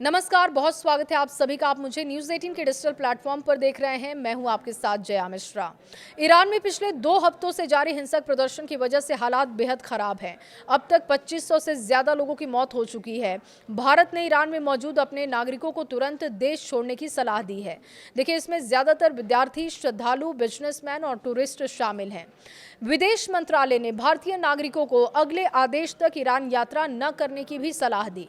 नमस्कार, बहुत स्वागत है आप सभी का। आप मुझे न्यूज़ 18 के डिजिटल प्लेटफॉर्म पर देख रहे हैं। मैं हूं आपके साथ जया मिश्रा। ईरान में पिछले 2 हफ्तों से जारी हिंसक प्रदर्शन की वजह से हालात बेहद खराब हैं। अब तक 2500 से ज्यादा लोगों की मौत हो चुकी है। भारत ने ईरान में मौजूद अपने नागरिकों को तुरंत देश छोड़ने की सलाह दी है। देखिए, इसमें ज्यादातर विद्यार्थी, श्रद्धालु, बिजनेसमैन और टूरिस्ट शामिल हैं। विदेश मंत्रालय ने भारतीय नागरिकों को अगले आदेश तक ईरान यात्रा न करने की भी सलाह दी।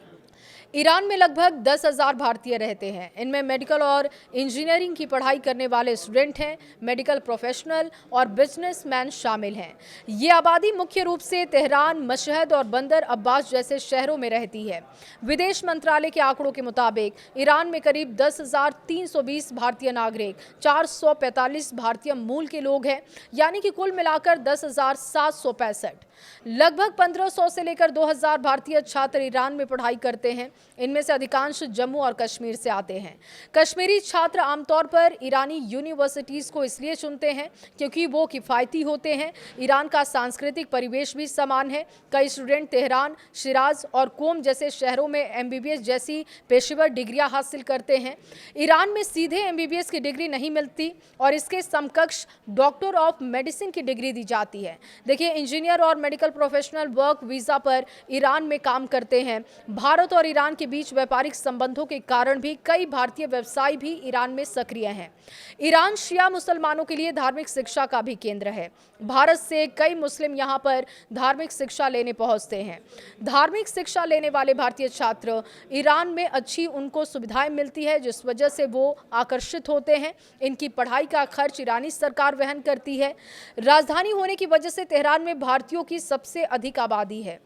ईरान में लगभग 10,000 भारतीय रहते हैं। इनमें मेडिकल और इंजीनियरिंग की पढ़ाई करने वाले स्टूडेंट हैं, मेडिकल प्रोफेशनल और बिजनेसमैन शामिल हैं। ये आबादी मुख्य रूप से तेहरान, मशहद और बंदर अब्बास जैसे शहरों में रहती है। विदेश मंत्रालय के आंकड़ों के मुताबिक ईरान में करीब 10,320 भारतीय नागरिक, 445 भारतीय मूल के लोग हैं, यानी कि कुल मिलाकर 10,765। लगभग 1,500 से लेकर 2,000 भारतीय छात्र ईरान में पढ़ाई करते हैं। इनमें से अधिकांश जम्मू और कश्मीर से आते हैं। कश्मीरी छात्र आमतौर पर ईरानी यूनिवर्सिटीज को इसलिए चुनते हैं क्योंकि वो किफ़ायती होते हैं। ईरान का सांस्कृतिक परिवेश भी समान है। कई स्टूडेंट तेहरान, शिराज और कोम जैसे शहरों में एमबीबीएस जैसी पेशेवर डिग्रियां हासिल करते हैं। ईरान में सीधे एमबीबीएस की डिग्री नहीं मिलती और इसके समकक्ष डॉक्टर ऑफ मेडिसिन की डिग्री दी जाती है। देखिए, इंजीनियर और मेडिकल प्रोफेशनल वर्क वीजा पर ईरान में काम करते हैं। भारत और ईरान के बीच व्यापारिक संबंधों के कारण भी कई भारतीय व्यवसायी भी ईरान में सक्रिय हैं। ईरान शिया मुसलमानों के लिए धार्मिक शिक्षा का भी केंद्र है। भारत से कई मुस्लिम यहां पर धार्मिक शिक्षा लेने पहुंचते हैं। धार्मिक शिक्षा लेने वाले भारतीय छात्र ईरान में अच्छी उनको सुविधाएं मिलती है, जिस वजह से वो आकर्षित होते हैं। इनकी पढ़ाई का खर्च ईरानी सरकार वहन करती है। राजधानी होने की वजह से तेहरान में भारतीयों की सबसे अधिक आबादी है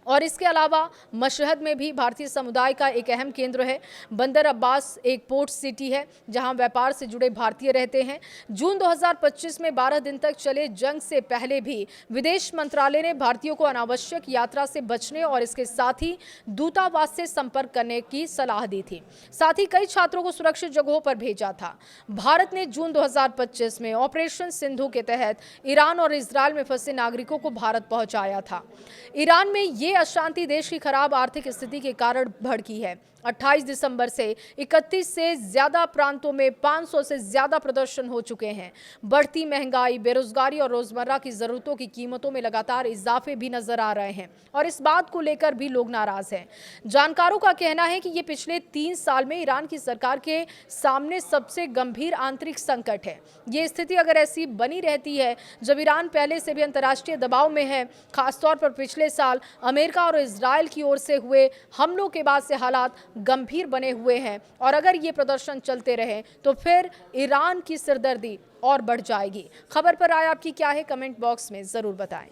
और इसके अलावा मशहद में भी भारतीय समुदाय का एक अहम केंद्र है। बंदर अब्बास एक पोर्ट सिटी है जहां व्यापार से जुड़े भारतीय रहते हैं। जून 2025 में 12 दिन तक चले जंग से पहले भी विदेश मंत्रालय ने भारतीयों को अनावश्यक यात्रा से बचने और इसके साथ ही दूतावास से संपर्क करने की सलाह दी थी। साथ ही कई छात्रों को सुरक्षित जगहों पर भेजा था। भारत ने जून 2025 में ऑपरेशन सिंधु के तहत ईरान और इजरायल में फंसे नागरिकों को भारत पहुंचाया था। ईरान में ये अशांति देश की खराब आर्थिक स्थिति के कारण भड़की है। 28 दिसंबर से 31 से ज्यादा प्रांतों में 500 से ज्यादा प्रदर्शन हो चुके हैं। बढ़ती महंगाई, बेरोजगारी और रोजमर्रा की जरूरतों की कीमतों में लगातार इजाफे भी नजर आ रहे हैं और इस बात को लेकर भी लोग नाराज हैं। जानकारों का कहना है कि ये पिछले 3 साल में ईरान की सरकार के सामने सबसे गंभीर आंतरिक संकट है। ये स्थिति अगर ऐसी बनी रहती है, जब ईरान पहले से भी अंतर्राष्ट्रीय दबाव में है, खासतौर पर पिछले साल अमेरिका और इजरायल की ओर से हुए हमलों के बाद से हालात गंभीर बने हुए हैं और अगर ये प्रदर्शन चलते रहे तो फिर ईरान की सिरदर्दी और बढ़ जाएगी। खबर पर राय आपकी क्या है, कमेंट बॉक्स में जरूर बताएं।